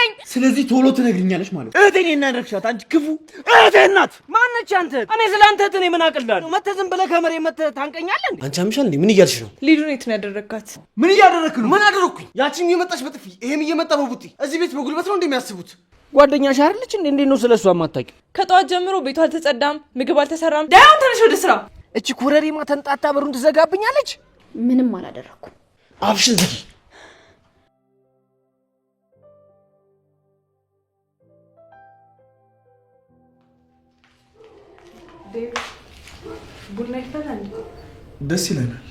ንገረኝ። ስለዚህ ቶሎ ትነግሪኛለሽ ማለት ነው። እህቴን እናደርግሻት አንቺ ክፉ እህቴ ናት። ማነች አንተ? እኔ ስላንተ እህቴን ምን አቅላለሁ? መተህ ዝም ብለህ ከመሬት መተህ ታንቀኛለህ እንዴ? አንቺ አምሻል እንዴ? ምን እያልሽ ነው? ሊዱን የት ነው ያደረካት? ምን እያደረክ ነው? ምን አደረኩኝ? ያቺም እየመጣች በጥፊ ይሄም እየመጣ በቡጢ እዚህ ቤት በጉልበት ነው እንደሚያስቡት። ጓደኛሽ አይደለች እንዴ? እንዴት ነው ስለሷ የማታውቂው? ከጧት ጀምሮ ቤቷ አልተጸዳም፣ ምግብ አልተሰራም። ዳያን ተነሽ ወደ ስራ። እቺ ኩረሪማ ተንጣጣ በሩን ትዘጋብኛለች። ምንም አላደረኩም። አብሽን ዝጊ። ቡና ይፈላል። ደስ ይለናል።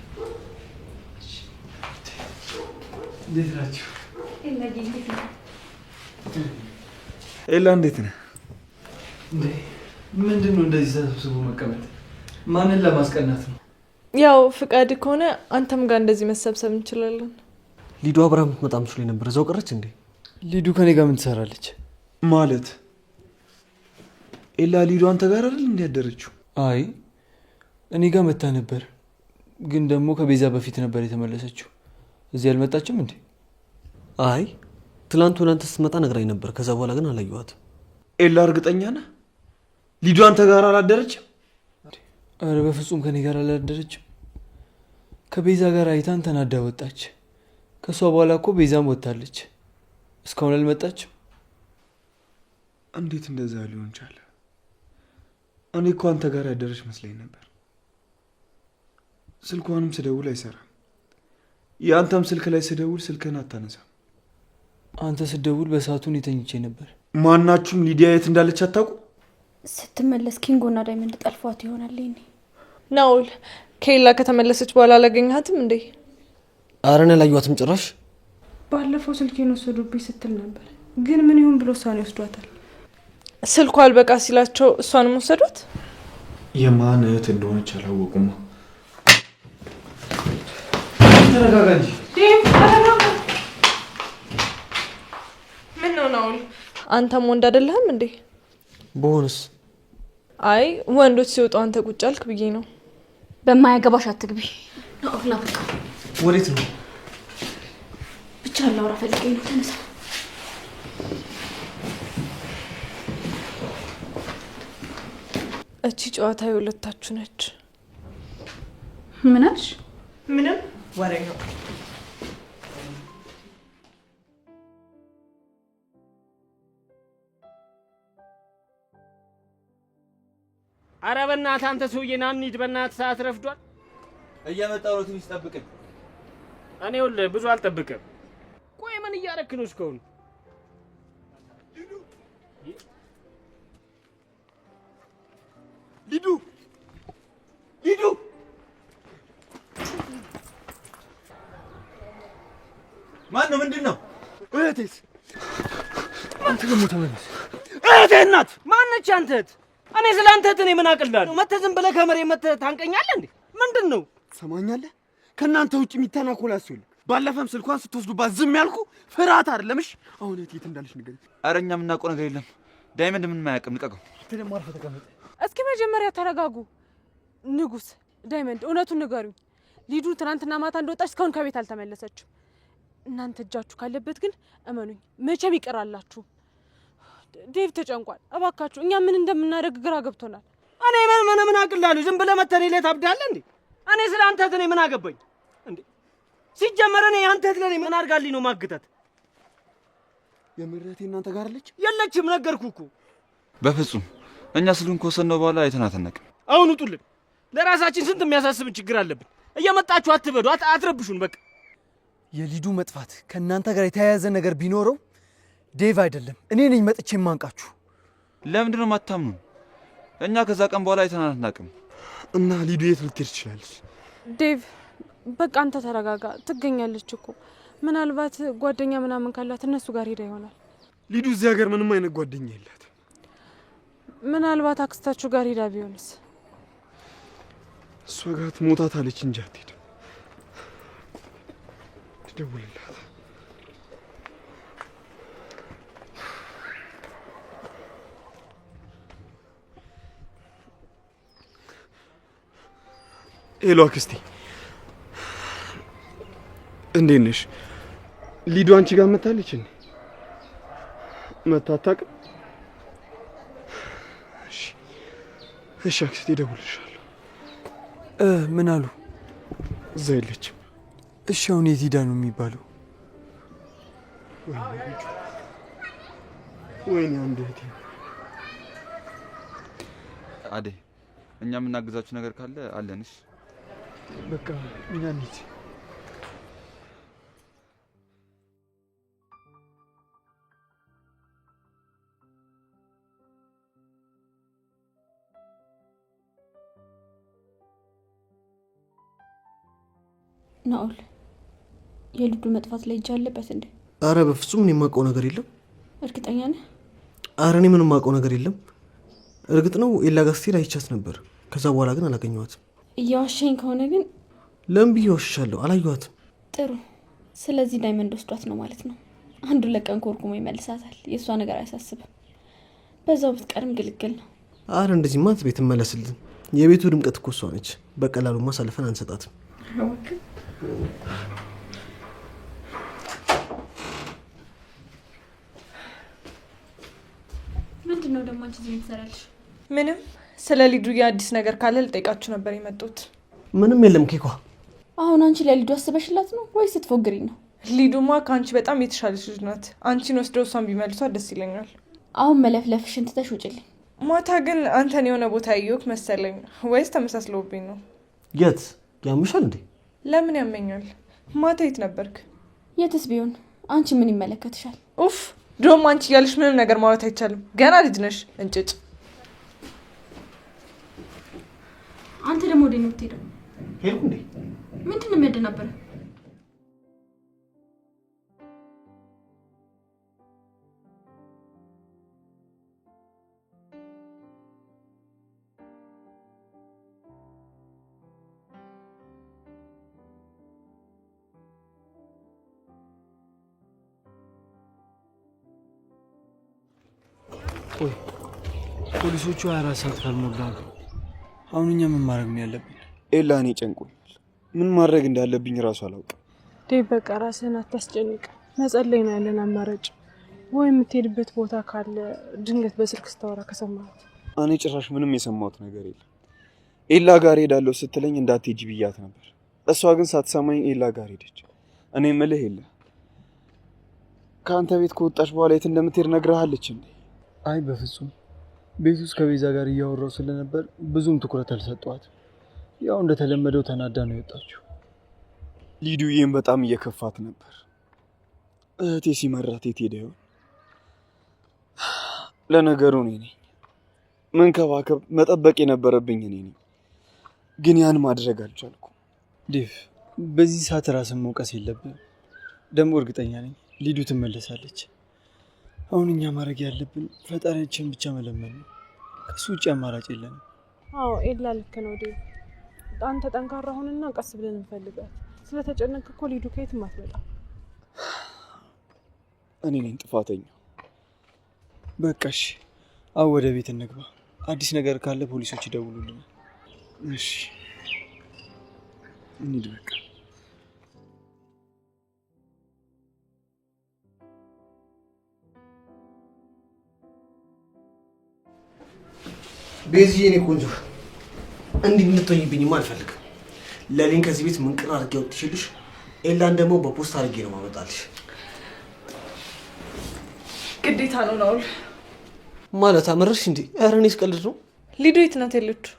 እንዴት ናችሁ? ኤላ እንዴት ነህ? ምንድን ነው እንደዚህ ተሰብስቦ መቀመጥ? ማንን ለማስቀናት ነው? ያው ፍቃድ ከሆነ አንተም ጋር እንደዚህ መሰብሰብ እንችላለን። ሊዱ አብራ የምትመጣ መስሎኝ ነበር። እዛው ቀረች እንዴ? ሊዱ ከኔ ጋር ምን ትሰራለች? ማለት ኤላ ሊዱ አንተ ጋር አይደል እንዴ ያደረችው? አይ እኔ ጋር መታ ነበር፣ ግን ደግሞ ከቤዛ በፊት ነበር የተመለሰችው። እዚህ አልመጣችም እንዴ? አይ ትላንት ወደ አንተ ስትመጣ ነግራኝ ነበር። ከዛ በኋላ ግን አላየኋትም። ኤላ እርግጠኛ ነህ ሊዱ አንተ ጋር አላደረችም? አረ በፍጹም ከኔ ጋር አላደረችም። ከቤዛ ጋር አይታን ተናዳ ወጣች። ከሷ በኋላ እኮ ቤዛም ወጣለች። እስካሁን አልመጣችም። እንዴት እንደዛ ሊሆን ቻለ? እኔ እኮ አንተ ጋር ያደረች መስለኝ ነበር። ስልኳንም ስደውል አይሰራም። የአንተም ስልክ ላይ ስደውል ስልክህን አታነሳም። አንተ ስደውል በሰዓቱን የተኝቼ ነበር። ማናችሁም ሊዲያ የት እንዳለች አታውቁ? ስትመለስ ኪንጎና ዳይመንድ ጠልፏት ይሆናል። እኔ ናውል ከኤላ ከተመለሰች በኋላ አላገኘሃትም እንዴ? ኧረ እኔ አላየኋትም ጭራሽ። ባለፈው ስልኬን ወሰዱብኝ ስትል ነበር፣ ግን ምን ይሁን ብሎ እሷን ይወስዷታል። ስልኳ አልበቃ ሲላቸው እሷንም ወሰዷት። የማን እህት እንደሆነች አላወቁማ። ተረጋጋ እንጂ። ምን ነው ናውል? አንተም ወንድ አይደለህም እንዴ? በሆነስ? አይ ወንዶች ሲወጡ አንተ ቁጭ አልክ ብዬ ነው። በማያገባሽ አትግቢ። ናኦል በቃ ወዴት ነው? ብቻ ላውራ ፈልጌ ነው። ተነሳ። እቺ ጨዋታ የሁለታችሁ ነች። ምን አልሽ? ምንም ወሬ ነው። አረ በእናትህ አንተ ሰውዬ ና እንሂድ፣ በእናትህ ሰዓት ረፍዷል። እየመጣሁ ነው፣ ትንሽ ጠብቀኝ። እኔ ይኸውልህ ብዙ አልጠብቅም። ቆይ ምን እያደረክ ነው እስካሁን? ሊዱ ሊዱ ማን ነው? ምንድን ነው? እህቴስ? አንተ ደግሞ ተመለስ። እህቴ ናት። ማነች አንተ እህት? እኔ ስለ አንተ እህት እኔ ምን አቅላለሁ? መተህ ዝም ብለህ ከመሬት መተህ ታንቀኛለህ እንዴ? ምንድን ነው? ሰማኛለህ? ከእናንተ ውጭ የሚተናኮል ያስፈልግ። ባለፈም ስልኳን ስትወስዱባት ዝም ያልኩ ፍርሃት አይደለምሽ። አሁን እህት የት እንዳለች ንገሪኝ። ኧረ እኛ የምናውቀው ነገር የለም። ዳይመንድ ምንም አያውቅም። ልቀቀው። አንተ ደግሞ አርፈህ ተቀመጥ። እስኪ መጀመሪያ ተረጋጉ። ንጉስ ዳይመንድ እውነቱን ንገሩኝ። ሊዱ ትናንትና ማታ እንደወጣች እስካሁን ከቤት አልተመለሰችም። እናንተ እጃችሁ ካለበት ግን እመኑኝ መቼም ይቀራላችሁ። ዴቭ ተጨንቋል። እባካችሁ እኛ ምን እንደምናደርግ ግራ ገብቶናል። እኔ ምን አቅላለሁ? ዝም ብለህ መተህ እኔ ላይ ታብዳለህ እንዴ? እኔ ስለ አንተ እህት እኔ ምን አገባኝ እንዴ? ሲጀመር እኔ አንተ እህት ለኔ ምን አድርጋልኝ ነው ማግታት? የምርህቴ እናንተ ጋር አለች? የለችም፣ ነገርኩህ እኮ። በፍጹም እኛ ስልኩን ከወሰድነው በኋላ አይተን አናውቅም። አሁን ውጡልን። ለራሳችን ስንት የሚያሳስብን ችግር አለብን። እየመጣችሁ አትበዱ፣ አትረብሹን። በቃ የሊዱ መጥፋት ከእናንተ ጋር የተያያዘ ነገር ቢኖረው ዴቭ አይደለም እኔ ነኝ መጥቼ የማንቃችሁ። ለምንድን ነው የማታምኑን? እኛ ከዛ ቀን በኋላ አይተን አናውቅም። እና ሊዱ የት ልትሄድ ትችላለች? ዴቭ በቃ አንተ ተረጋጋ። ትገኛለች እኮ ምናልባት ጓደኛ ምናምን ካላት እነሱ ጋር ሄዳ ይሆናል። ሊዱ እዚህ ሀገር ምንም አይነት ጓደኛ የላትም። ምናልባት አክስታችሁ ጋር ሄዳ ቢሆንስ? እሷ ጋር ትሞታታለች እንጂ አትሄድም። ትደውልላት። ሄሎ አክስቴ፣ እንዴት ነሽ? ሊዱ አንቺ ጋር መታለች እንዴ? መታ አታውቅም? እሺ አክስቴ እደውልልሻለሁ። ምን አሉ? እዛ የለችም። እሺ አሁን የት ሄዳ ነው የሚባለው? ወይኔ አንድ እህቴ። አደይ እኛ የምናግዛችሁ ነገር ካለ አለንሽ። በቃ እኛ እንሂድ። ናኦል የልዱ መጥፋት ላይ እጅ አለበት እንዴ? አረ በፍጹም እኔ የማውቀው ነገር የለም። እርግጠኛ ነህ? አረ እኔ ምንም የማውቀው ነገር የለም። እርግጥ ነው ኤላ ጋር ስትሄድ አይቻት ነበር። ከዛ በኋላ ግን አላገኘኋትም። እያዋሸኝ ከሆነ ግን ለምን ብዬ ዋሽሻለሁ? አላየኋትም። ጥሩ። ስለዚህ ዳይመንድ ወስዷት ነው ማለት ነው። አንዱ ለቀን ኮርኩሞ ይመልሳታል። የእሷ ነገር አያሳስብም። በዛው ብትቀርም ግልግል ነው። አረ እንደዚህ ማት ቤት መለስልን። የቤቱ ድምቀት እኮ እሷ ነች። በቀላሉ ማሳለፈን አንሰጣትም። ምንድነው ደግሞ አንቺ እዚህ ትሰራለሽ? ምንም። ስለ ሊዱ የአዲስ ነገር ካለ ልጠይቃችሁ ነበር የመጡት። ምንም የለም ኬኳ። አሁን አንቺ ለሊዱ አስበሽላት ነው ወይስ ስትፎግሪ ነው? ሊዱማ ከአንቺ በጣም የተሻለች ልጅ ናት። አንቺን ወስደው እሷን ቢመልሷት ደስ ይለኛል። አሁን መለፍለፍሽን ትተሽ ውጭልኝ። ማታ ግን አንተን የሆነ ቦታ ያየሁህ መሰለኝ። ወይስ ተመሳስለውብኝ ነው? የት ያምሻል እንዴ? ለምን ያመኛል? ማታ የት ነበርክ? የትስ ቢሆን አንቺ ምን ይመለከትሻል? ኡፍ ድሮም አንቺ እያለሽ ምንም ነገር ማውራት አይቻልም። ገና ልጅ ነሽ እንጭጭ። አንተ ደግሞ ወደ ነው የምትሄደው? ሄድኩ እንዴ? ምንድነው የሚያደናበረ? ፖሊሶቹ 24 ሰዓት ካልሞላ አሁን እኛ ምን ማድረግ ነው ያለብን? ኤላ እኔ ጨንቆኛል። ምን ማድረግ እንዳለብኝ እራሱ አላውቅም። ዴቭ በቃ ራስህን አታስጨንቅ። መጸለይ ነው ያለን አማራጭ። ወይ የምትሄድበት ቦታ ካለ ድንገት በስልክ ስታወራ ከሰማሁት። እኔ ጭራሽ ምንም የሰማሁት ነገር የለም። ኤላ ጋር ሄዳለሁ ስትለኝ እንዳትሄጂ ብያት ነበር። እሷ ግን ሳትሰማኝ ኤላ ጋር ሄደች። እኔ የምልህ የለ ከአንተ ቤት ከወጣች በኋላ የት እንደምትሄድ ነግረሃለች እንዴ? አይ በፍጹም። ቤት ውስጥ ከቤዛ ጋር እያወራው ስለነበር ብዙም ትኩረት አልሰጠዋት። ያው እንደተለመደው ተናዳ ነው የወጣችው። ሊዱዬም በጣም እየከፋት ነበር። እህቴ ሲመራት የት ሄደ ይሆን? ለነገሩ እኔ ነኝ መንከባከብ መጠበቅ የነበረብኝ እኔ ነኝ፣ ግን ያን ማድረግ አልቻልኩም። ዴቭ በዚህ ሰዓት ራስን መውቀስ የለብንም። ደግሞ እርግጠኛ ነኝ ሊዱ ትመለሳለች። አሁን እኛ ማድረግ ያለብን ፈጣሪያችን ብቻ መለመን ነው። ከሱ ውጭ አማራጭ የለንም። አዎ ኤላ ልክ ነው ዴቭ። አንተ ጠንካራ ሁንና ቀስ ብለን እንፈልጋት። ስለተጨነቅ እኮ ሊዱ ከየትም አትመጣም። እኔ ነኝ ጥፋተኛ። በቃ እሺ፣ አሁን ወደ ቤት እንግባ። አዲስ ነገር ካለ ፖሊሶች ይደውሉልናል። እሺ እንሂድ በቃ። ቤዚ የኔ ቆንጆ እንዲህ እንድትሆኝብኝማ አልፈልግም። ለሊን ከዚህ ቤት ምንቅር አድርጌ አውጥቼልሽ ኤላን ደግሞ በፖስት አድርጌ ነው ማመጣልሽ። ግዴታ ነው ናኦል። ማለት አመረሽ እንዴ? ኧረ እኔ ስቀልድ ነው። ሊዱ የት ናት ያለችው?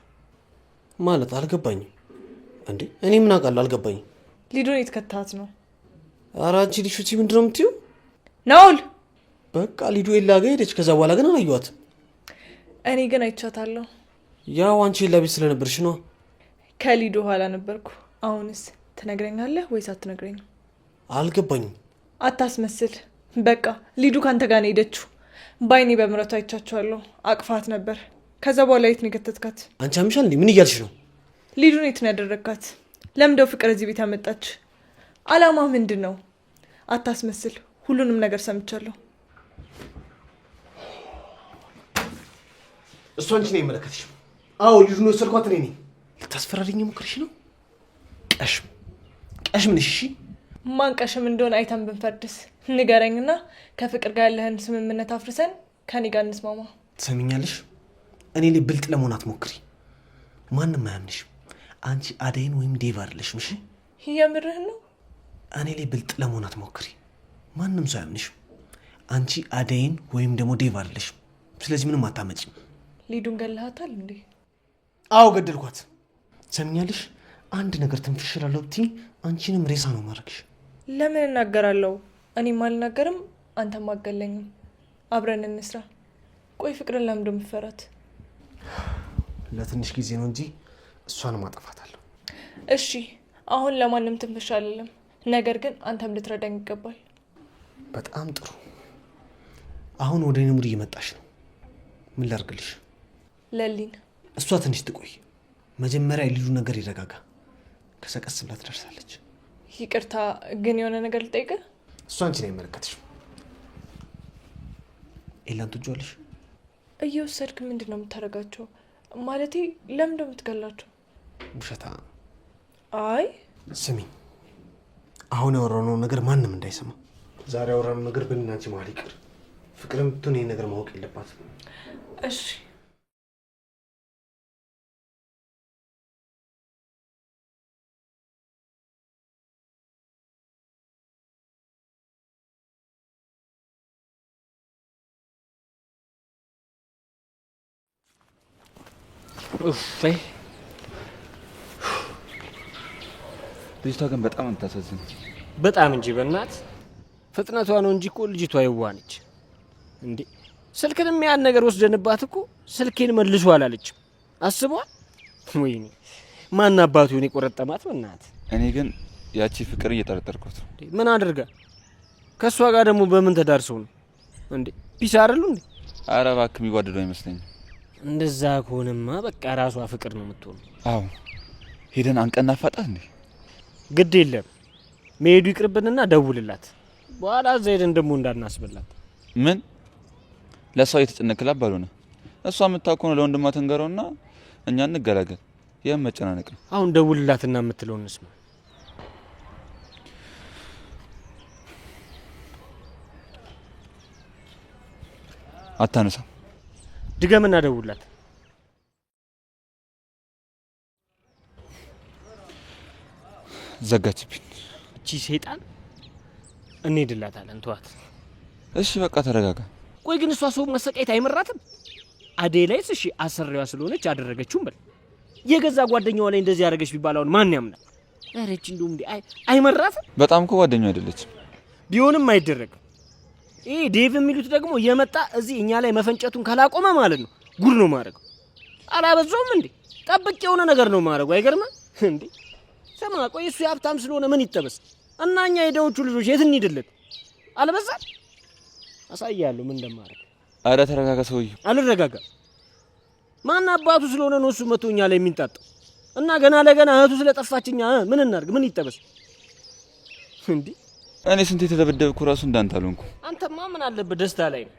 ማለት አልገባኝም እንዴ? እኔ ምን አውቃለሁ? አልገባኝም። ሊዱን የት ከተሃት ነው? ኧረ አንቺ ልጅ ፍቺ ምንድን ነው የምትይው? ናኦል በቃ ሊዱ ኤላ ጋር ሄደች። ከዛ በኋላ ግን አላየኋትም። እኔ ግን አይቻታለሁ። ያው አንቺ ኤላ ቤት ስለነበርሽ ነው። ከሊዱ ኋላ ነበርኩ። አሁንስ ትነግረኛለህ ወይስ አትነግረኝም? አልገባኝም። አታስመስል። በቃ ሊዱ ካንተ ጋር ነው ሄደችው። ባይኔ በምረቱ አይቻቸዋለሁ። አቅፋት ነበር። ከዛ በኋላ የት ነው የከተትካት? አንቺ አምሻል እንዴ? ምን እያልሽ ነው? ሊዱን የት ነው ያደረግካት? ለምንድነው ፍቅር እዚህ ቤት ያመጣች? አላማ ምንድን ነው? አታስመስል። ሁሉንም ነገር ሰምቻለሁ። እሷ አንቺ ነው የመለከትሽ። አዎ ልጁን ወሰድኳት እኔ ነኝ። ልታስፈራሪኝ ሞክርሽ ነው? ቀሽም ነሽ። እሺ ማንቀሽም እንደሆነ አይተን ብንፈርድስ? ንገረኝና ከፍቅር ጋር ያለህን ስምምነት አፍርሰን ከኔ ጋር እንስማማ። ትሰሚኛለሽ? እኔ ላይ ብልጥ ለመሆን አትሞክሪ። ማንም አያምንሽም። አንቺ አደይን ወይም ዴቭ አይደለሽም። እሺ? የምርህን ነው? እኔ ላይ ብልጥ ለመሆን አትሞክሪ። ማንም ሰው አያምንሽም። አንቺ አደይን ወይም ደግሞ ዴቭ አይደለሽም። ስለዚህ ምንም አታመጪም። ሊዱን ገለሃታል እንዴ? አዎ ገደልኳት። ትሰሚኛለሽ? አንድ ነገር ትንፍሽላለሁ ብትይ አንቺንም ሬሳ ነው ማድረግሽ። ለምን እናገራለሁ? እኔም አልናገርም፣ አንተም አገለኝም። አብረን እንስራ። ቆይ ፍቅርን ለምዶ የምፈራት? ለትንሽ ጊዜ ነው እንጂ እሷን ማጠፋታለሁ። እሺ አሁን ለማንም ትንፍሽ አልልም፣ ነገር ግን አንተም ልትረዳኝ ይገባል። በጣም ጥሩ። አሁን ወደ እኔ ሙድ እየመጣሽ ነው። ምን ላድርግልሽ? ለሊን እሷ ትንሽ ትቆይ። መጀመሪያ የልጁ ነገር ይረጋጋ። ከሰቀስ ብላ ትደርሳለች። ይቅርታ ግን የሆነ ነገር ልጠይቅህ። እሷ አንቺን አይመለከትሽም። ኤላን ትወጂዋለሽ? እየወሰድክ ምንድን ነው የምታደርጋቸው? ማለቴ ለምን ነው የምትገላቸው? ውሸታ። አይ ስሚ፣ አሁን ያወራነው ነገር ማንም እንዳይሰማ። ዛሬ ያወራነው ነገር በእኔና አንቺ መሀል ይቅር። ፍቅርም ብትሆን ይሄን ነገር ማወቅ የለባትም። እሺ ልጅቷ ግን በጣም እንታሳዝን። በጣም እንጂ በእናት ፍጥነቷ ነው እንጂ እኮ ልጅቷ የዋነች እንዴ። ስልክንም ያን ነገር ወስደንባት እኮ ስልኬን መልሶ አላለችም። አስቧል። ወይኔ ማን አባቱ እኔ ቆረጠማት በእናት። እኔ ግን ያቺ ፍቅር እየጠረጠርኩት። ምን አድርጋ? ከእሷ ጋር ደግሞ በምን ተዳርሰው ነው እንዴ? ፒስ አይደሉ እንዴ? ኧረ እባክህ የሚዋደዱ አይመስለኝም። እንደዛ ከሆነማ በቃ ራሷ ፍቅር ነው የምትሆነው። አዎ ሄደን አንቀና ፋጣት እንዴ? ግድ የለም መሄዱ ይቅርብንና ደውልላት። በኋላ እዛ ሄደን ደግሞ እንዳናስበላት። ምን ለሷ እየተጨነቅላት ባልሆነ እሷ የምታውቀው ነው። ለወንድማ ትንገረውና እኛ እንገላገል። ይሄን መጨናነቅ ነው። አሁን ደውልላትና የምትለውን እንስማ። አታነሳም። ድገምና ደውልላት። ዘጋችብኝ። እቺ ሰይጣን እንሄድላታለን። ተዋት። እሺ በቃ ተረጋጋ። ቆይ ግን እሷ ሰው መሰቃየት አይመራትም? አደይ ላይስ እሺ አሰሪዋ ስለሆነች አደረገችውም በል። የገዛ ጓደኛዋ ላይ እንደዚህ ያደረገች ቢባል አሁን ማን ያምናል? ኧረ እቺ እንደውም እንዴ አይመራትም። በጣም እኮ ጓደኛዋ አይደለችም። ቢሆንም አይደረግም። ይሄ ዴቭ የሚሉት ደግሞ የመጣ እዚህ እኛ ላይ መፈንጨቱን ካላቆመ ማለት ነው ጉድ ነው ማድረግ። አላበዛውም እንዴ? ጠብቅ የሆነ ነገር ነው ማድረግ። አይገርምም እንዴ? ሰማ ቆይ እሱ የሀብታም ስለሆነ ምን ይጠበስ እና እኛ የደዎቹ ልጆች የት እንሂድለት? አልበዛም? አሳያለሁ ምን እንደማደርግ። አረ ተረጋጋ ሰውዬው። አልረጋጋም። ማን አባቱ ስለሆነ ነው እሱ መቶ እኛ ላይ የሚንጣጣው? እና ገና ለገና እህቱ ስለጠፋችኛ ምን እናድርግ? ምን ይጠበስ እንዴ? እኔ ስንት የተደበደብኩ ራሱ እንዳንተ አልሆንኩ። አንተማ ምን አለበት ደስታ ላይ ነው።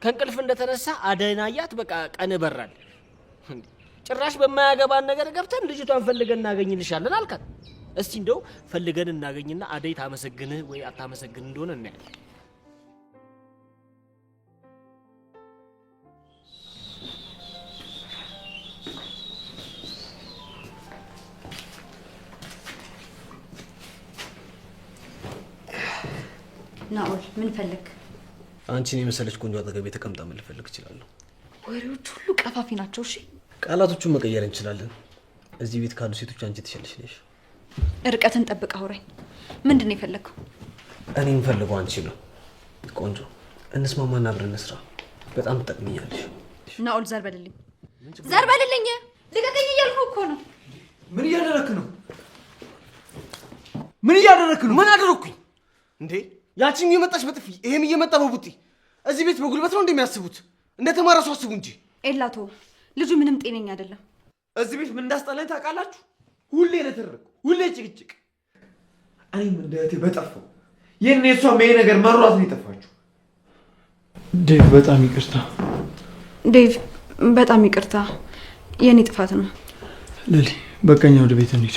ከእንቅልፍ እንደተነሳ አደይን አያት በቃ ቀን በራል እንዴ። ጭራሽ በማያገባን ነገር ገብተን ልጅቷን ፈልገን እናገኝልሻለን አልካት። እስቲ እንደው ፈልገን እናገኝና አደይ ታመሰግንህ ወይ አታመሰግን እንደሆነ እናያለን። ናኦል ምን ፈልግ? አንቺን የመሰለች ቆንጆ አጠገቤ ተቀምጣ ምን ልፈልግ እችላለሁ? ወሬዎች ሁሉ ቀፋፊ ናቸው። እሺ ቃላቶቹን መቀየር እንችላለን። እዚህ ቤት ካሉ ሴቶች አንቺ ትሻለሽ ነሽ። ርቀትን ጠብቅ አውራኝ። ምንድን ነው የፈለግከው? እኔ የምፈልገው አንቺ ነው። ቆንጆ እንስማማና አብረን እንስራ። በጣም ትጠቅሚኛለሽ። ናኦል ዘር በልልኝ፣ ዘር በልልኝ። ልቀቀኝ እያልኩ እኮ ነው። ምን እያደረክ ነው? ምን እያደረክ ነው? ምን አደረኩኝ እንዴ? ያቺም እየመጣች በጥፊ ይሄም እየመጣ በቡጢ። እዚህ ቤት በጉልበት ነው እንደሚያስቡት? እንደተማረ ሰው አስቡ እንጂ። ኤላቶ ልጁ ምንም ጤነኛ አይደለም። እዚህ ቤት ምን እንዳስጠላኝ ታውቃላችሁ? ሁሌ ለተረኩ፣ ሁሌ ጭቅጭቅ። እኔም እንደ እህቴ በጠፋው የኔ እሷም ይሄ ነገር መሯት ነው የጠፋችሁ። ዴቭ በጣም ይቅርታ። ዴቭ በጣም ይቅርታ፣ የኔ ጥፋት ነው። ለሊ በቃኛ፣ ወደ ቤት እንሂድ።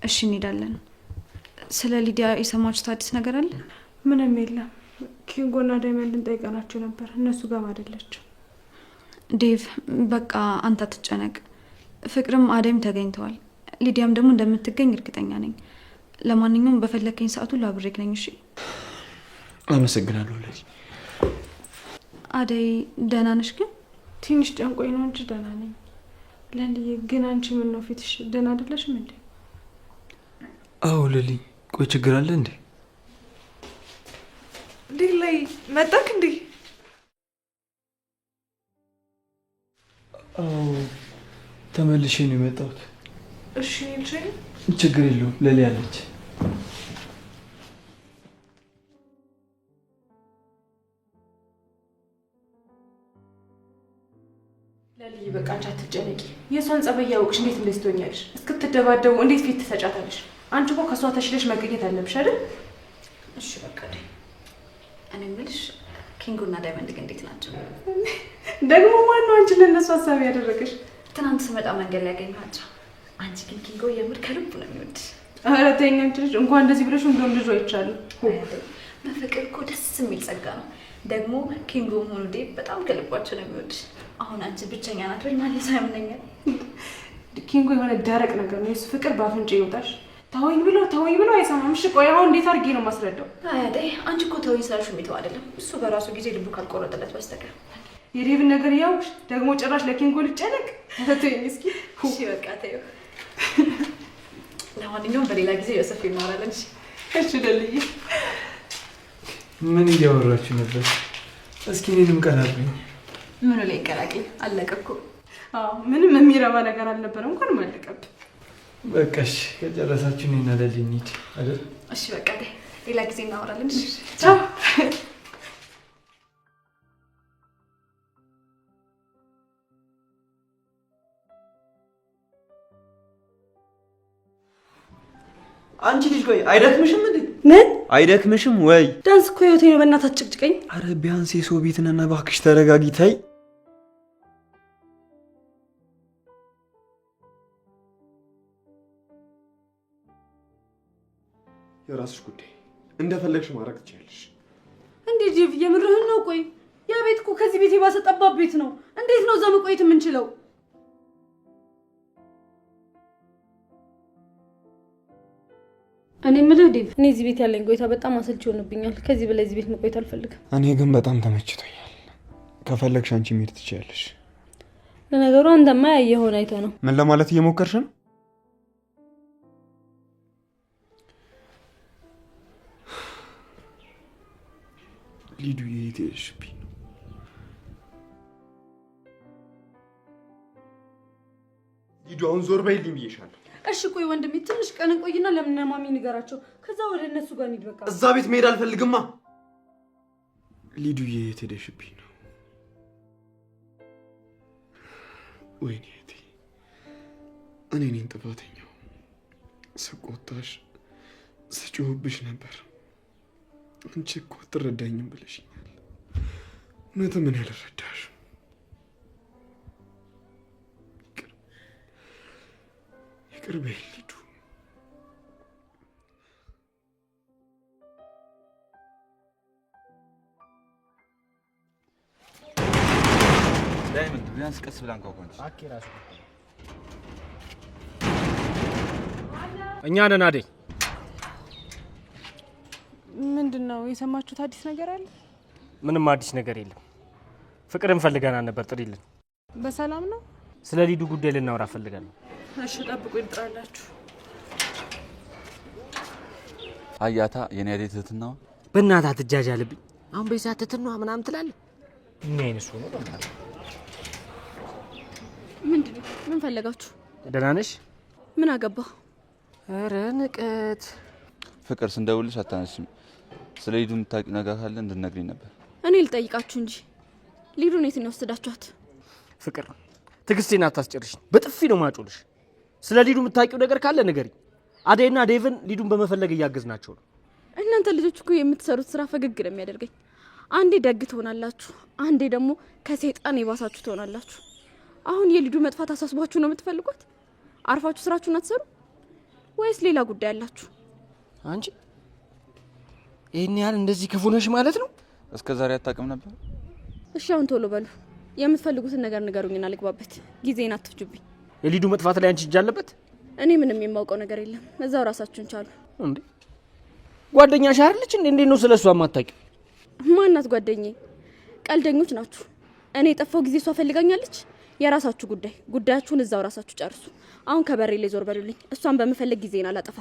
እሺ እንሄዳለን። ስለ ሊዲያ የሰማችሁት አዲስ ነገር አለ? ምንም የለም። ኪንጎና ዳይመንድን ጠይቀናቸው ነበር። እነሱ ጋር አይደለችም። ዴቭ በቃ አንተ አትጨነቅ። ፍቅርም አደይም ተገኝተዋል። ሊዲያም ደግሞ እንደምትገኝ እርግጠኛ ነኝ። ለማንኛውም በፈለከኝ ሰዓቱ ላብሬክ ነኝ። እሺ አመሰግናለሁ። ለዚህ አደይ ደህና ነሽ? ግን ትንሽ ጨንቆኝ ነው እንጂ ደህና ነኝ። ለልዬ ግን አንቺ ምን ነው ፊትሽ ደህና አይደለሽም እንዴ? አዎ ለሊ፣ ቆይ ችግር አለ እንዴ? ላይ መጣክ እንዴ? አዎ ተመልሼ ነው የመጣሁት። እሺ ልጅ ችግር የለውም። ለሊ አለች። ለልዬ በቃ አንቺ አትጨነቂ። የእሷን ጸባይ ያውቅሽ እንዴት እንደዚህ ትሆኛለሽ? እስክትደባደቡ እንዴት ፊት ትሰጫታለሽ? አንቺ እኮ ከእሷ ተሽለሽ መገኘት አለብሽ አይደል? እሺ በቃ እኔ የምልሽ ኪንጎና ዳይመንድ ግን እንዴት ናቸው? ደግሞ ማነው አንቺ ለእነሱ ሀሳቢ ያደረገሽ? ትናንት ስመጣ መንገድ ላይ ያገኘኋቸው። አንቺ ግን ኪንጎ የምር ከልቡ ነው የሚወድሽ። ኧረ ተይኝ አንቺ ልጅ፣ እንኳን እንደዚህ ብለሽ እንደውም ልጆ አይቻልም። በፍቅር እኮ ደስ የሚል ጸጋ ነው። ደግሞ ኪንጎ ሆኑ ዴቭ በጣም ከልባቸው ነው የሚወድሽ። አሁን አንቺ ብቸኛ ናት ወይ ማለት ያምነኛል። ኪንጎ የሆነ ደረቅ ነገር ነው። የሱ ፍቅር በአፍንጫ ይወጣሽ። ተወኝ ብሎ አይሰማም። እሺ ቆይ አሁን እንዴት አድርጌ ነው ማስረዳው? አያደይ አንቺ እኮ ተወኝ ስላልሽ የሚተው አይደለም። እሱ በራሱ ጊዜ ልቡ ካልቆረጠለት በስተቀር የዴቭን ነገር ያውሽ ደግሞ ጭራሽ ለኪንጎ ልጨነቅ። ተወኝ እስኪ። እሺ በቃ ተይው። ለማንኛውም በሌላ ጊዜ በሰፊው እናወራለን። እሺ ደልዬ። ምን እያወራችሁ ነበር? እስኪ እኔንም ቀላቅኝ። ምኑ ላይ ቀላቅኝ? አለቀ እኮ። አዎ ምንም የሚረባ ነገር አልነበረም። እንኳን ማለቀብ። በቃ እሺ ከጨረሳችሁ እኔና ለሊ እንሂድ አይደል? እሺ በቃ ሌላ ጊዜ እናወራለን። እሺ ቻው። አንቺ ልጅ ቆይ አይደክምሽም እንዴ? ምን አይደክምሽም ወይ? ዳንስ እኮ ህይወቴ ነው። በእናትህ አትጨቅጭቀኝ። አረ ቢያንስ የሰው ቤት ነን፣ እባክሽ ተረጋጊ። ተይ የራስሽ ጉዳይ፣ እንደፈለግሽ ማድረግ ትችያለሽ። እንዴ ጂቭ የምርህን ነው? ቆይ ያ ቤት እኮ ከዚህ ቤት የባሰ ጠባብ ቤት ነው። እንዴት ነው እዛ መቆየት የምንችለው? እኔ የምልህ ዴቭ፣ እኔ እዚህ ቤት ያለኝ ቆይታ በጣም አሰልች ይሆንብኛል። ከዚህ በላይ እዚህ ቤት መቆየት አልፈልግም። እኔ ግን በጣም ተመችቶኛል። ከፈለግሽ አንቺ መሄድ ትችያለሽ። ለነገሩ አንተማ ያየኸውን አይተህ ነው። ምን ለማለት እየሞከርሽ ነው? ሊዱ የት ሄድሽብኝ ነው? ሊዱ አሁን ዞር በይልኝ ብዬሻለሁ። እሺ ቆይ ወንድሜ ትንሽ ቀን ቆይና ለምን ማሚ ንገራቸው፣ ከዛ ወደ እነሱ ጋር እንሂድ። በቃ እዛ ቤት መሄድ አልፈልግማ። ሊዱ የት ሄደሽብኝ ነው? ወይኔ እህቴ፣ እኔ ነኝ ጥፋተኛው። ስቆጣሽ ስጮህብሽ ነበር። አንቺ እኮ አትረዳኝም ብለሽኛል። እውነት ምን ያልረዳሽ? ይቅር በይኝ ሊዱ። ዳይመንድ ቢያንስ ቀስ ብላ እንኳን እኛ ነን አደይ። ምንድን ነው የሰማችሁት አዲስ ነገር አለ? ምንም አዲስ ነገር የለም። ፍቅርን ፈልገናል ነበር፣ ጥሪልን። በሰላም ነው? ስለ ሊዱ ጉዳይ ልናወራ ፈልጋለሁ። እሺ ጠብቁ፣ ይጥራላችሁ። አያታ የኔ አዴት ትትና በእናትህ አትጃጃልብኝ። አሁን በዛ ትትና ምናምን ትላለህ። ምን አይነት ሰው ነው? ምንድን ነው? ምን ፈለጋችሁ? ደህና ነሽ? ምን አገባ? ኧረ ንቀት። ፍቅር ስንደውልሽ አታነሽም። ስለ ሊዱ የምታውቂው ነገር ካለ እንድትነግሪኝ ነበር። እኔ ልጠይቃችሁ እንጂ ሊዱን የት ነው ወሰዳችኋት? ፍቅር ትዕግስቴን አታስጨርሽኝ። በጥፊ ነው ማጮልሽ። ስለ ሊዱ የምታውቂው ነገር ካለ ንገሪኝ። አደይና ዴቭን ሊዱን በመፈለግ እያገዝናቸው ነው። እናንተ ልጆች እኮ የምትሰሩት ስራ ፈገግ ነው የሚያደርገኝ። አንዴ ደግ ትሆናላችሁ፣ አንዴ ደግሞ ከሰይጣን የባሳችሁ ትሆናላችሁ። አሁን የሊዱ መጥፋት አሳስቧችሁ ነው የምትፈልጓት? አርፋችሁ ስራችሁን አትሰሩ ወይስ ሌላ ጉዳይ አላችሁ? አንቺ ይሄን ያህል እንደዚህ ክፉ ነሽ ማለት ነው? እስከ ዛሬ አታውቅም ነበር? እሺ አሁን ቶሎ በሉ። የምትፈልጉትን ነገር ንገሩኝና ልግባበት። ጊዜን አትፍጁብኝ። የሊዱ መጥፋት ላይ አንቺ እጅ አለበት? እኔ ምንም የማውቀው ነገር የለም። እዛው ራሳችሁን ቻሉ። እንዴ ጓደኛሽ አይደለች እንዴ? እንዴት ነው ስለሷ የማታውቂው? ማናት ጓደኛዬ? ቀልደኞች ናችሁ። እኔ የጠፋው ጊዜ እሷ ፈልጋኛለች። የራሳችሁ ጉዳይ፣ ጉዳያችሁን እዛው ራሳችሁ ጨርሱ። አሁን ከበሬ ላይ ዞር በሉልኝ። እሷን በመፈለግ ጊዜን አላጠፋ።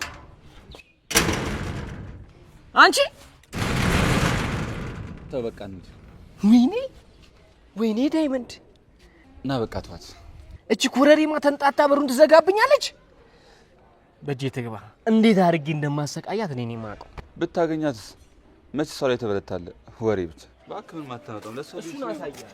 አንቺ ተበቃ ነው። ወይኔ ዳይመንድ እና በቃ ተዋት። እቺ ኩረሪማ ተንጣጣ በሩን ትዘጋብኛለች። በጄ ትግባ። እንዴት አድርጌ እንደማሰቃያት እኔ ነኝ የማውቀው። ብታገኛት መቼ ሰው ላይ ተበለታለህ? ወሬ ብቻ እባክህ። ምን ማታወጣው ለሰው ልጅ እሱን አሳያ።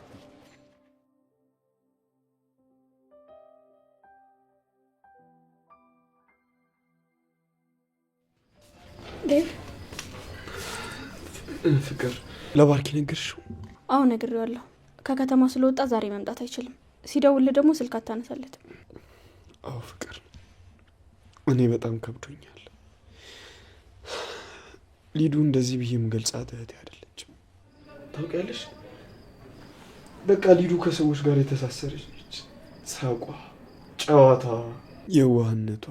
ፍቅር ለባርኪ ነገርሽው? አዎ ነግሬዋለሁ። ከከተማ ስለወጣ ዛሬ መምጣት አይችልም። ሲደውልህ ደግሞ ስልክ አታነሳለትም። አዎ ፍቅር፣ እኔ በጣም ከብዶኛል። ሊዱ እንደዚህ ብዬ የምገልጻት እህቴ አይደለችም። ታውቂያለሽ፣ በቃ ሊዱ ከሰዎች ጋር የተሳሰረች ነች። ሳቋ፣ ጨዋታዋ፣ የዋህነቷ፣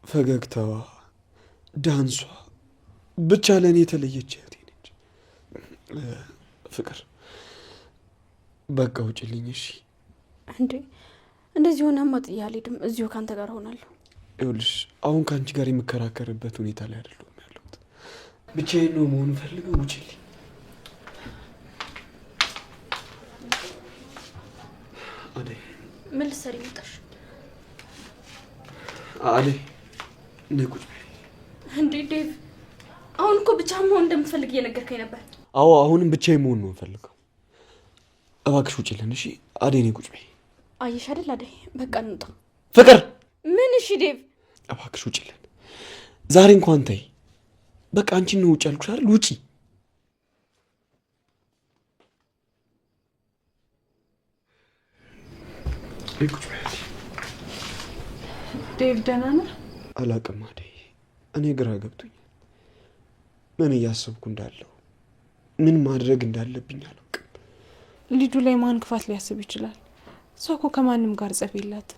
ፈገግታዋ፣ ዳንሷ ብቻ ለእኔ የተለየች እህቴ ነች። ፍቅር በቃ ውጭልኝ እሺ? እንዴ እንደዚህ ሆነማ ጥዬ አልሄድም። እዚሁ ካንተ ጋር ሆናለሁ። ይኸውልሽ አሁን ከአንቺ ጋር የምከራከርበት ሁኔታ ላይ አይደለሁም ያለሁት። ብቻዬን ነው መሆኑ ፈልገው። ውጭልኝ። አደይ ምን ልትሰሪ መጣሽ? አደይ ነይ ቁጭ በይ። እንዴ ዴቭ፣ አሁን እኮ ብቻህን መሆን እንደምትፈልግ እየነገርከኝ ነበር። አዎ አሁንም ብቻዬን መሆን ነው የምፈልገው። እባክሽ ውጭልን እሺ? አደይ ነይ ቁጭ በይ። አየሽ አይደል አደይ፣ በቃ እንውጣ። ፍቅር ምን? እሺ ዴቭ፣ እባክሽ ውጭልን ዛሬ እንኳን ተይ። በቃ አንቺን ነው ውጭ ያልኩሽ አይደል? ውጪ። ቁጭ በይ። ዴቭ ደህና ነህ? አላቅም አደይ፣ እኔ ግራ ገብቶኛል። ምን እያሰብኩ እንዳለው ምን ማድረግ እንዳለብኝ አላውቅም። ሊዱ ላይ ማን ክፋት ሊያስብ ይችላል? እሷ እኮ ከማንም ጋር ጸብ የላት።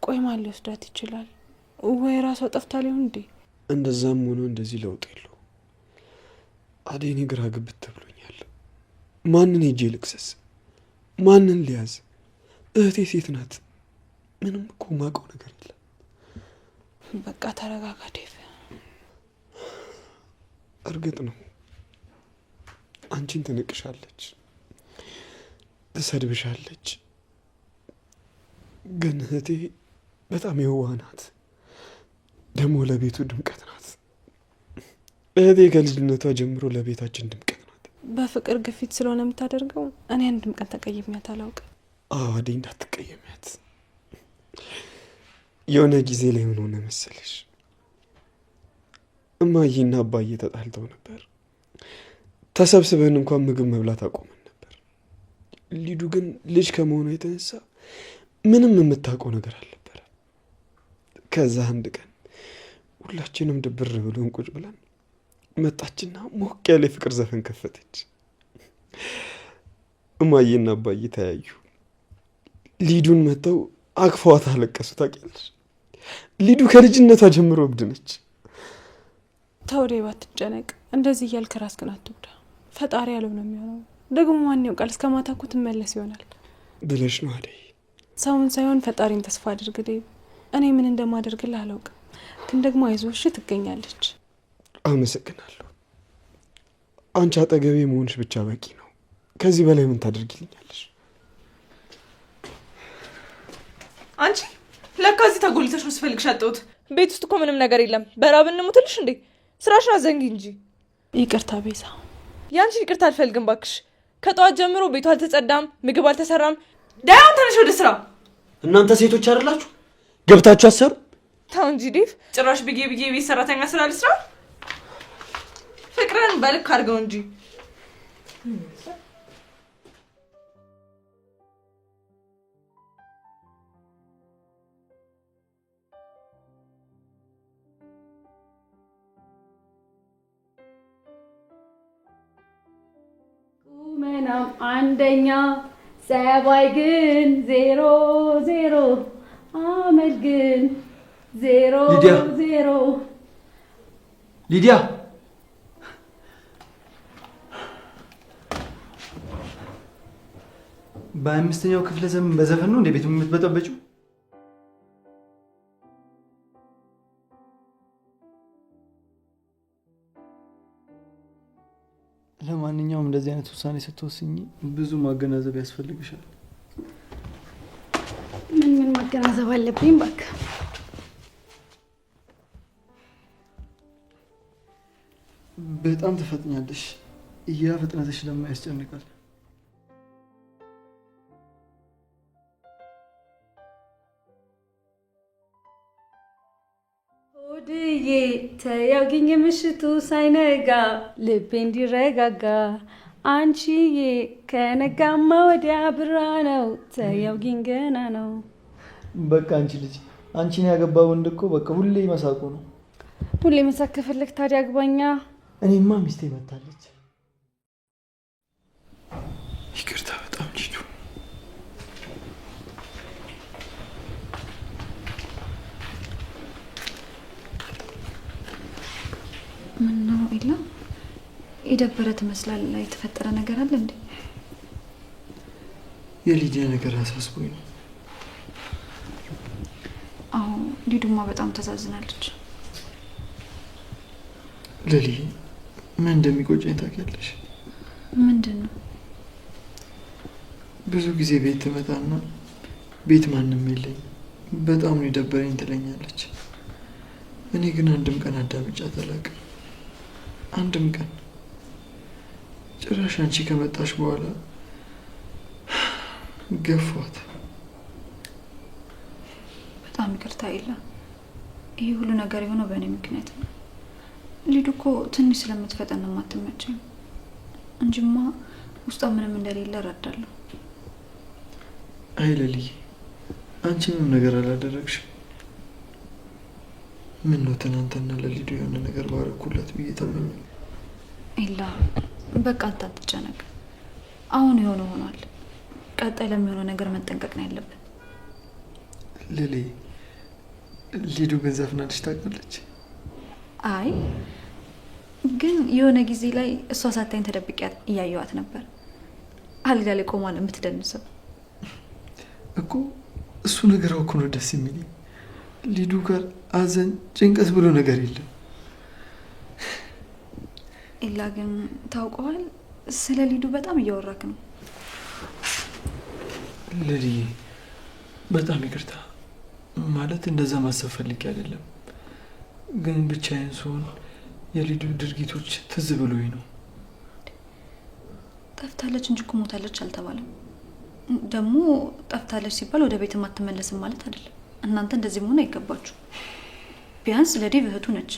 ቆይ ማን ሊወስዳት ይችላል? ወይ ራሷ ጠፍታ ሊሆን እንዴ? እንደዛም ሆኖ እንደዚህ ለውጥ የለው። አደይ፣ እኔ ግራ ግብት ብሎኛል። ማንን ሄጄ ልክሰስ? ማንን ሊያዝ? እህቴ ሴት ናት። ምንም እኮ ማውቀው ነገር የለም። በቃ ተረጋጋ ዴቭ። እርግጥ ነው አንቺን ትንቅሻለች፣ ትሰድብሻለች። ግን እህቴ በጣም የዋህ ናት፣ ደግሞ ለቤቱ ድምቀት ናት። እህቴ ከልጅነቷ ጀምሮ ለቤታችን ድምቀት ናት። በፍቅር ግፊት ስለሆነ የምታደርገው እኔ አንድም ቀን ተቀይሜያት አላውቅም። አደይ እንዳትቀየሚያት። የሆነ ጊዜ ላይ ምን ሆነ መሰለሽ፣ እማዬና አባዬ ተጣልተው ነበር። ተሰብስበን እንኳን ምግብ መብላት አቆመን ነበር። ሊዱ ግን ልጅ ከመሆኗ የተነሳ ምንም የምታውቀው ነገር አልነበረ። ከዛ አንድ ቀን ሁላችንም ድብር ብሎን ቁጭ ብለን መጣችና ሞቅ ያለ የፍቅር ዘፈን ከፈተች። እማዬና አባዬ ተያዩ። ሊዱን መተው አቅፈዋት አለቀሱ። ታውቂያለሽ፣ ሊዱ ከልጅነቷ ጀምሮ እብድ ነች። ተው ዴቭ አትጨነቅ። እንደዚህ እያልክ ራስህን አትጉዳ። ፈጣሪ ያለው ነው የሚሆነው። ደግሞ ማን ያውቃል፣ እስከ ማታ እኮ ትመለስ ይሆናል ብለሽ ነው አደይ? ሰውን ሳይሆን ፈጣሪን ተስፋ አድርግ ዴቭ። እኔ ምን እንደማደርግልህ አላውቅም፣ ግን ደግሞ አይዞሽ ትገኛለች። አመሰግናለሁ። አንቺ አጠገቤ መሆንሽ ብቻ በቂ ነው። ከዚህ በላይ ምን ታደርጊልኛለሽ? አንቺ ለካ እዚህ ተጎልተሽ ነው ስፈልግሽ አጣሁት። ቤት ውስጥ እኮ ምንም ነገር የለም። በራብ እንሙትልሽ እንዴ? ስራሽን አዘንጊ እንጂ። ይቅርታ ቤዛ። ያንቺን ይቅርታ አልፈልግም ባክሽ። ከጠዋት ጀምሮ ቤቱ አልተጸዳም፣ ምግብ አልተሰራም። ዳያን ተነሽ ወደ ስራ። እናንተ ሴቶች አይደላችሁ ገብታችሁ አሰሩ? ተው እንጂ ዴቭ። ጭራሽ ብዬ ቤት ሰራተኛ ስራ ልስራ? ፍቅርን በልክ አድርገው እንጂ። ቁመናም አንደኛ ጸባይ ግን 0-0 አመል ግን 0-0 ሊዲያ በ25ኛው ክፍለ ዘመን በዘፈን ነው እንደ ቤት የምትበጠበጭው? ለማንኛውም እንደዚህ አይነት ውሳኔ ስትወስኝ ብዙ ማገናዘብ ያስፈልግሻል። ምን ማገናዘብ አለብኝ? እባክህ በጣም ትፈጥኛለሽ። ያ ፍጥነትሽ ደግሞ ያስጨንቃል። ሆድዬ ተያው ግኝ ምሽቱ ሳይነጋ ልቤ እንዲረጋጋ አንቺዬ ከነጋማ ወዲያ ብራ ነው ተያው ግኝ ገና ነው። በቃ አንቺ ልጅ አንቺን ያገባ ወንድ እኮ በቃ ሁሌ መሳቁ ነው። ሁሌ መሳቅ ከፈለግ ታዲያ አግባኛ። እኔማ ሚስቴ መታለች። ይቅርታ በጣም ሊዱ። ምነው ኤላ የደበረ ትመስላለህ? የተፈጠረ ነገር አለ እንዴ? የሊዲያ ነገር አሳስቦኝ ነው። አዎ ሊዱማ በጣም ተዛዝናለች። ለሊ ምን እንደሚቆጨኝ ታውቂያለሽ? ምንድን ነው? ብዙ ጊዜ ቤት ትመጣና ቤት ማንም የለኝ በጣም ነው የደበረኝ ትለኛለች። እኔ ግን አንድም ቀን አዳምጫት አላውቅም። አንድም ቀን። ጭራሽ አንቺ ከመጣሽ በኋላ ገፏት። በጣም ይቅርታ ኤላ፣ ይህ ሁሉ ነገር የሆነው በእኔ ምክንያት ነው። ሊዱ እኮ ትንሽ ስለምትፈጠን ነው የማትመቸኝ እንጂማ ውስጧ ምንም እንደሌለ እረዳለሁ። አይ ለልዬ፣ አንቺ ምንም ነገር አላደረግሽም። ምን ነው ትናንትና ለሊዱ የሆነ ነገር ባረኩላት ብዬ ተመኘ። ኤላ በቃ አትጨነቅ። አሁን የሆነ ሆኗል። ቀጣይ ለሚሆነው ነገር መጠንቀቅ ነው ያለብን። ለሊ፣ ሊዱ ግን ዘፍናለች ታውቃለች? አይ ግን የሆነ ጊዜ ላይ እሷ ሳታኝ ተደብቂያት እያየዋት ነበር። አልጋ ላይ ቆማ ነው የምትደንሰው እኮ። እሱ ነገር እኮ ነው ደስ የሚለኝ። ሊዱ ጋር አዘን ጭንቀት ብሎ ነገር የለም። ኤላ ግን ታውቀዋል፣ ስለ ሊዱ በጣም እያወራክ ነው። ለልዬ በጣም ይቅርታ። ማለት እንደዛ ማሰብ ፈልጌ አይደለም፣ ግን ብቻዬን ስሆን የሊዱ ድርጊቶች ትዝ ብሎኝ ነው። ጠፍታለች እንጂ እኮ ሞታለች አልተባለም። ደግሞ ጠፍታለች ሲባል ወደ ቤት አትመለስም ማለት አይደለም። እናንተ እንደዚህ መሆን አይገባችሁ። ቢያንስ ለዴቭ እህቱ ነች።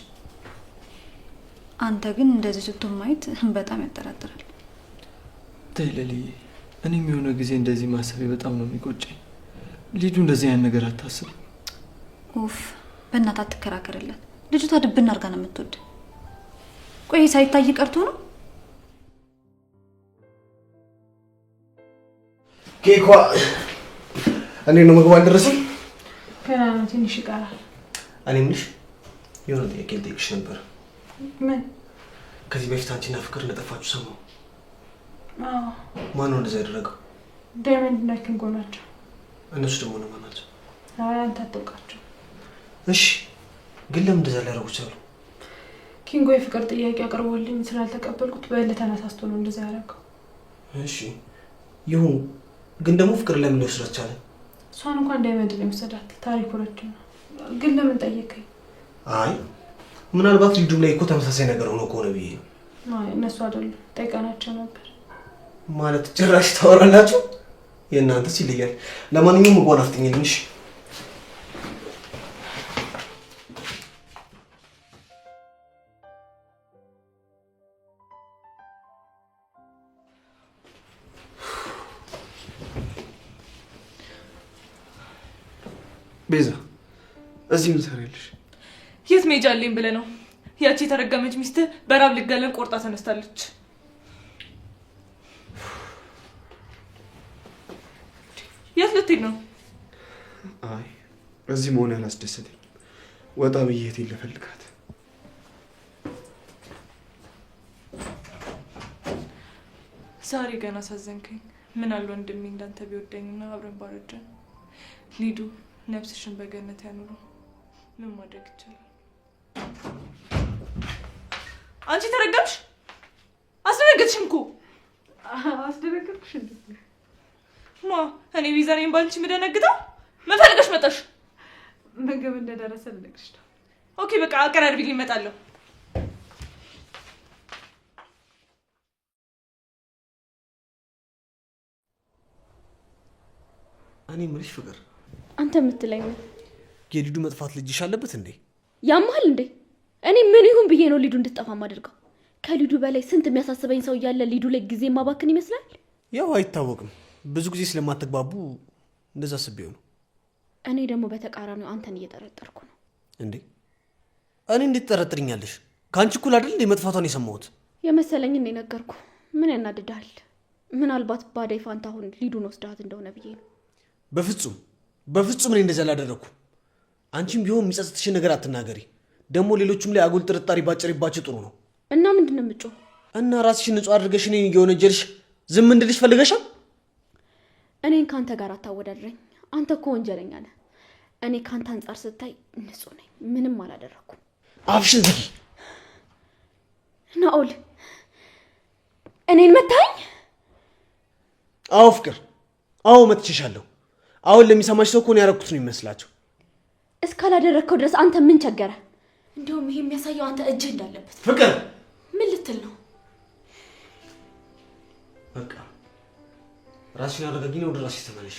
አንተ ግን እንደዚህ ስትሆን ማየት በጣም ያጠራጥራል። ተይ ለልዬ፣ እኔም የሆነ ጊዜ እንደዚህ ማሰቤ በጣም ነው የሚቆጨኝ። ሊዱ እንደዚህ አይነት ነገር አታስብ። ኡፍ፣ በእናትህ አትከራከርላት። ልጅቷ ድብና አድርጋ ነው የምትወድ። ቆይ ሳይታይ ቀርቶ ነው? ኬኳ እኔ ነው ምግቡ አልደረሰም? ገና ነው፣ ትንሽ ይቀራል። እኔ ምንሽ የሆነ ጥያቄ ልጠይቅሽ ነበር። ምን? ከዚህ በፊት አንቺና ፍቅር እንደጠፋችሁ ሰማሁ። አዎ። ማን ነው እንደዛ ያደረገው? ዳይመንድ እና ኪንጎ ናቸው። እነሱ ደግሞ ነው ማን ናቸው? አይ አንተ አታውቃቸው። እሺ፣ ግን ለምን እንደዛ ሊያደርጉ ቻሉ? ኪንጎ የፍቅር ጥያቄ አቅርቦልኝ ስላልተቀበልኩት በእልህ ተነሳስቶ ነው እንደዛ ያደረገው። እሺ ይሁን፣ ግን ደግሞ ፍቅር ለምን ሊወስዳት ቻለ? እሷን እንኳን ዳይመንድ ነው የወሰዳት። ታሪኩ ረጅም ነው። ግን ለምን ጠየቀኝ? አይ ምናልባት ልጁም ላይ እኮ ተመሳሳይ ነገር ሆኖ ከሆነ ብዬ ነው። አይ እነሱ አይደሉም፣ ጠይቀናቸው ነበር። ማለት ጭራሽ ታወራላችሁ? የእናንተስ ይለያል። ለማንኛውም ምግቧን አፍጥኝልኝ። ቤዛ፣ እዚህ ምን ትሰሪያለሽ? የት መሄጃ አለኝ ብለህ ነው? ያቺ የተረገመች ሚስትህ በራብ ልገለን ቆርጣ ተነስታለች። የት ልትሄድ ነው? አይ እዚህ መሆን ያላስደሰተኝ ወጣ ብዬ እህቴን ልፈልጋት። ዛሬ ገና አሳዘንከኝ። ምን አለ ወንድሜ እንዳንተ ቢወደኝና አብረን ባረጀን። ሊዱ ነፍስሽን በገነት ያኑረው። ምን ማድረግ ይቻላል? አንቺ ተረገምሽ። አስደነገጥሽኝ እኮ። አስደነገጥኩሽ እንዴ? ማ እኔ ቢዛኔን ባንቺ ምደነግጠው? ምን ፈልገሽ መጣሽ? ምግብ እንደደረሰ ልነግርሽ ነው። ኦኬ በቃ አቀራርቢልኝ፣ እመጣለሁ። እኔ የምልሽ ፍቅር፣ አንተ የምትለኝ ነው? የሊዱ መጥፋት ልጅሽ አለበት እንዴ? ያማል እንዴ? እኔ ምን ይሁን ብዬ ነው ሊዱ እንድትጠፋ ማድርገው? ከሊዱ በላይ ስንት የሚያሳስበኝ ሰው እያለ ሊዱ ላይ ጊዜ ማባክን ይመስላል? ያው አይታወቅም፣ ብዙ ጊዜ ስለማትግባቡ እንደዛ አስቤው ነው። እኔ ደግሞ በተቃራኒው አንተን እየጠረጠርኩ ነው። እንዴ እኔ እንዴት ትጠረጥሪኛለሽ? ከአንቺ እኩል አይደል እንዴ መጥፋቷን የሰማሁት? የመሰለኝን ነው የነገርኩ። ምን ያናድዳል? ምናልባት ባዳይ ፋንታ አሁን ሊዱን ወስዳት እንደሆነ ብዬ ነው። በፍጹም በፍጹም እኔ እንደዛ አላደረኩ። አንቺም ቢሆን የሚጸጽትሽን ነገር አትናገሪ። ደግሞ ሌሎቹም ላይ አጉል ጥርጣሬ ባጭሪባችሁ ጥሩ ነው። እና ምንድነው የምጮህ? እና ራስሽን ንጹህ አድርገሽ እኔን እየወነጀልሽ ዝም እንድልሽ ፈልገሻል? እኔን ከአንተ ጋር አታወዳድረኝ። አንተ እኮ ወንጀለኛ ነህ። እኔ ከአንተ አንጻር ስታይ ንጹህ ነኝ። ምንም አላደረኩም። አፍሽን ዝጊ። ናኦል እኔን መታኝ? አዎ ፍቅር፣ አዎ መትቼሻለሁ። አሁን ለሚሰማሽ ሰው እኮ ነው ያደረኩት ነው የሚመስላቸው። እስካላደረግከው ድረስ አንተ ምን ቸገረ? እንዲሁም ይሄ የሚያሳየው አንተ እጅህ እንዳለበት። ፍቅር ምን ልትል ነው? በቃ ራስሽን አረጋጊና ወደ ራስሽ ተመለሽ።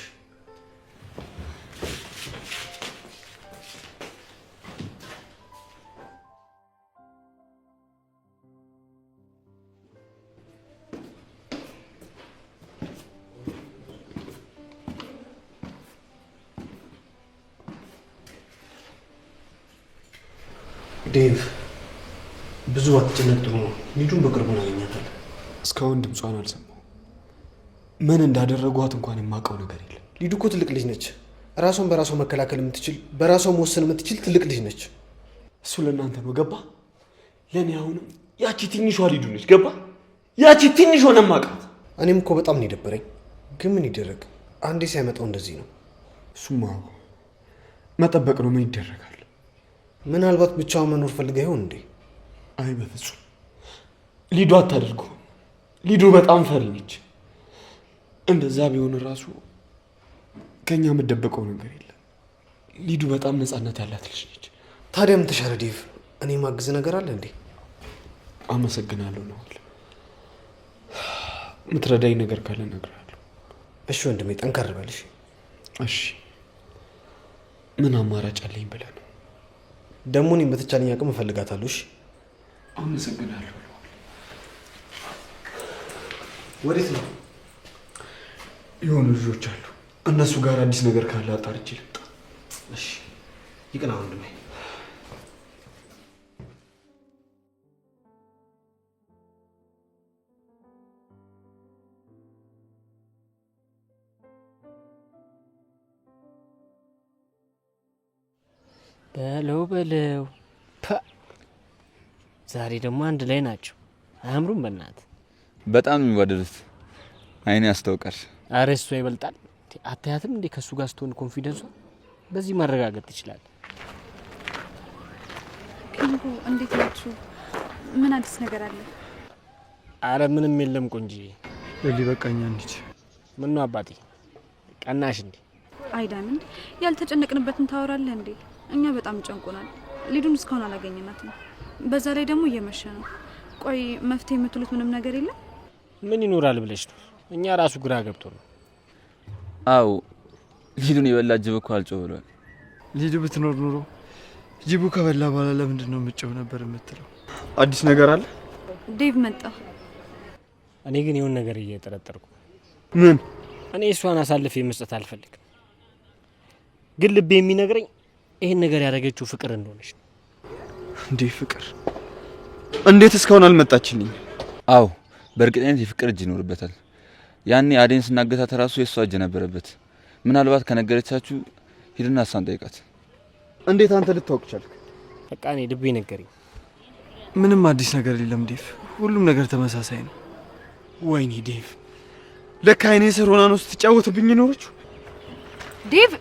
ዴቭ ብዙ አትጨነቅ፣ ጥሩ ነው። ልጁን በቅርቡ እናገኛታለን። እስካሁን ድምጿን አልሰማሁም። ምን እንዳደረጓት እንኳን የማውቀው ነገር የለም። ሊዱ እኮ ትልቅ ልጅ ነች። ራሷን በራሷ መከላከል የምትችል በራሷ መወሰን የምትችል ትልቅ ልጅ ነች። እሱ ለእናንተ ነው ገባ? ለእኔ አሁንም ያቺ ትንሿ ሊዱ ነች ገባ? ያቺ ትንሽ ሆነ ማቃት። እኔም እኮ በጣም ነው የደበረኝ፣ ግን ምን ይደረግ፣ አንዴ ሲያመጣው እንደዚህ ነው። እሱማ መጠበቅ ነው። ምን ይደረጋል? ምናልባት ብቻዋን መኖር ፈልጋ ይሆን እንዴ? አይ በፍጹም ሊዱ አታደርገው። ሊዱ በጣም ፈሪ ነች። እንደዛ ቢሆን ራሱ ከኛ የምደበቀው ነገር የለም። ሊዱ በጣም ነፃነት ያላት ልጅ ነች። ታዲያ ምን ተሻለ ዴቭ? እኔ ማግዝ ነገር አለ እንዴ? አመሰግናለሁ ነው። የምትረዳኝ ነገር ካለ እነግርሃለሁ። እሺ ወንድሜ፣ ጠንከር በልሽ። እሺ ምን አማራጭ አለኝ ብለህ ነው? ደግሞ እኔም በተቻለኝ አቅም እፈልጋታለሁ። እሺ አመሰግናለሁ። ወዴት ነው? የሆኑ ልጆች አሉ። እነሱ ጋር አዲስ ነገር ካለ አጣርቼ ልምጣ። እሺ ይቅና ወንድሜ። በለው በለው። ዛሬ ደግሞ አንድ ላይ ናቸው። አያምሩም? በእናትህ በጣም የሚዋደዱት አይኔ ያስታውቃል። አረ እሷ ይበልጣል። አታያትም እንዴ? ከእሱ ጋር ስትሆን ኮንፊደንሷ በዚህ ማረጋገጥ ይችላል። ኪንጎ እንዴት ናችሁ? ምን አዲስ ነገር አለ? አረ ምንም የለም ቆንጂ። እሊ በቃኛ እንዴ? ምን ነው አባቴ ቀናሽ እንዴ? አይዳንድ ያልተጨነቅንበትን ታወራለህ እንዴ? እኛ በጣም ጨንቆናል። ሊዱን እስካሁን አላገኘናትም። በዛ ላይ ደግሞ እየመሸ ነው። ቆይ መፍትሄ የምትሉት ምንም ነገር የለም? ምን ይኖራል ብለሽ ነው? እኛ ራሱ ግራ ገብቶ ነው። አው ሊዱን የበላ ጅብ እኮ አልጮህ ብሏል። ሊዱ ብትኖር ኑሮ ጅቡ ከበላ በኋላ ለምንድን ነው የምትጮህ ነበር የምትለው? አዲስ ነገር አለ? ዴቭ መጣ። እኔ ግን የሆነ ነገር እየጠረጠርኩ። ምን? እኔ እሷን አሳልፌ መስጠት አልፈልግም፣ ግን ልቤ የሚነግረኝ ይሄን ነገር ያደረገችው ፍቅር እንደሆነች ነው። እንዴ ፍቅር? እንዴት እስካሁን አልመጣችልኝ? አው በእርግጠኝነት የፍቅር እጅ ይኖርበታል። ያኔ አዴን ስናገታት ራሱ የሷ እጅ ነበረበት። ምናልባት ከነገረቻችሁ ሂድና እሷን ጠይቃት። እንዴት አንተ ልታወቅ ቻልክ? በቃ እኔ ልቤ ነገረኝ። ምንም አዲስ ነገር የለም ዴቭ፣ ሁሉም ነገር ተመሳሳይ ነው። ወይኔ ዴቭ፣ ለካ አይኔ ስር ሆና ነው ስትጫወትብኝ ኖረችው። ዴቭ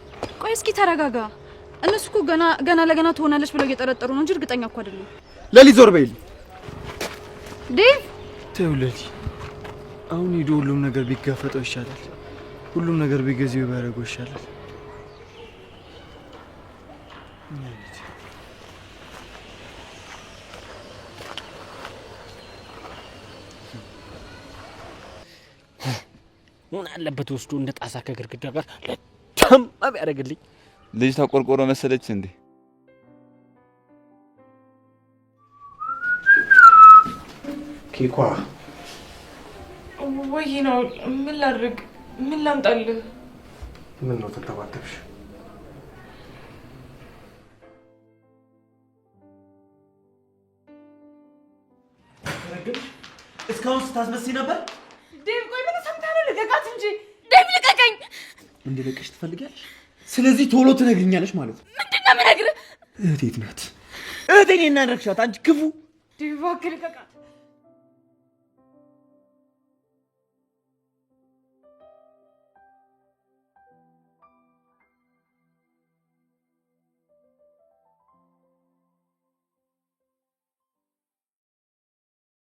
ቆይ እስኪ ተረጋጋ። እነሱ እኮ ገና ለገና ትሆናለች ብለው እየጠረጠሩ ነው እንጂ እርግጠኛ እኮ አይደለም። ለሊ ዞር በይልኝ። ዴቭ ተው ለሊ፣ አሁን ሂዶ ሁሉም ነገር ቢጋፈጠው ይሻላል። ሁሉም ነገር ቢገዚው ቢያደርገው ይሻላል። ምን አለበት ወስዶ እንደ ጣሳ ከግድግዳ ጋር ለታማ ቢያደርግልኝ። ልጅ ተቆርቆሮ መሰለች እንዴ? ኬኳ ወይ ነው። ምን ላድርግ? ምን ላምጣልህ? ምን ነው ተንተባተብሽ? እስካሁን ስታስመስይ ነበር። ዴቭ ቆይ ምን ሰምተህ ነው? ልቀቃት እንጂ ዴቭ ልቀቀኝ። እንድለቅሽ ትፈልጊያለሽ? ስለዚህ ቶሎ ትነግሪኛለሽ ማለት ነው። ምንድነው የምነግርህ? እህቴት ናት። እህቴን እናደርግሻት አንቺ ክፉ። ዴቭ እባክህ ልቀቃት።